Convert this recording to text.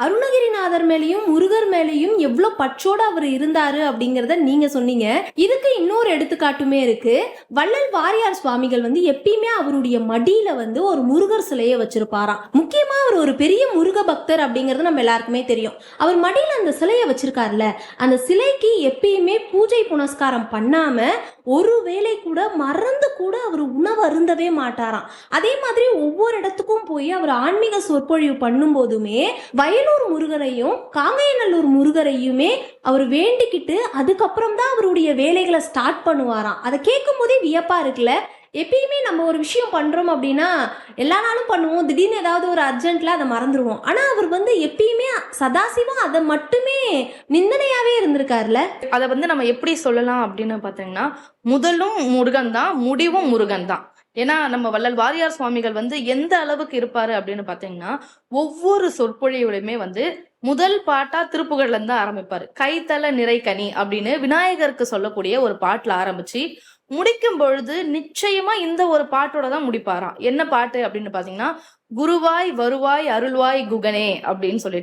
அருணகிரிநாதர் மேலேயும் முருகர் மேலேயும் எவ்வளோ பற்றோட அவர் இருந்தாரு அப்படிங்கிறத நீங்க சொன்னீங்க. இதுக்கு இன்னொரு எடுத்துக்காட்டுமே இருக்கு. வள்ளல் வாரியார் சுவாமிகள் எப்பயுமே அவருடைய மடியில ஒரு முருகர் சிலையை வச்சிருப்பாராம். முக்கியமா அவர் ஒரு பெரிய முருக பக்தர் அப்படிங்கிறது நம்ம எல்லாருக்குமே தெரியும். அவர் மடியில அந்த சிலையை வச்சிருக்காருல, அந்த சிலைக்கு எப்பயுமே பூஜை புனஸ்காரம் பண்ணாம ஒரு வேளை கூட மறந்து கூட அவர் உணவு அருந்தவே மாட்டாராம். அதே மாதிரி ஒவ்வொரு இடத்துக்கும் போய் அவர் ஆன்மீக சொற்பொழிவு பண்ணும் போதுமே வயலூர் முருகரையும் காங்கையநல்லூர் முருகரையுமே அவர் வேண்டிக்கிட்டு அதுக்கப்புறம் தான் அவருடைய வேலைகளை ஸ்டார்ட் பண்ணுவாராம். அதை கேட்கும் போதே வியப்பா இருக்குல்ல. எப்பயுமே நம்ம ஒரு விஷயம் பண்றோம் அப்படின்னா எல்லா நாளும் பண்ணுவோம், திடீர்னு ஏதாவது ஒரு அர்ஜென்ட்ல அதை மறந்துடுவோம். ஆனா அவர் எப்பயுமே சதாசிவம் அதை மட்டுமே நிந்தனையாவே இருந்திருக்காருல. அதை நம்ம எப்படி சொல்லலாம் அப்படின்னு பாத்தீங்கன்னா, முதலும் முருகன் தான், முடிவும் முருகன் தான். ஏன்னா நம்ம வள்ளல் வாரியார் சுவாமிகள் எந்த அளவுக்கு இருப்பாரு அப்படின்னு பாத்தீங்கன்னா, ஒவ்வொரு சொற்பொழிவுலையுமே முதல் பாட்டா திருப்புகழ்ல இருந்து ஆரம்பிப்பாரு. கைத்தல நிறைகனி அப்படின்னு விநாயகருக்கு சொல்லக்கூடிய ஒரு பாட்டுல ஆரம்பிச்சு முடிக்கும் பொழுது நிச்சயமா இந்த ஒரு பாட்டோட தான் முடிப்பாராம். என்ன பாட்டு அப்படின்னு பாத்தீங்கன்னா, குருவாய் வருவாய் அருள்வாய் குகனே அப்படின்னு சொல்லிட்டு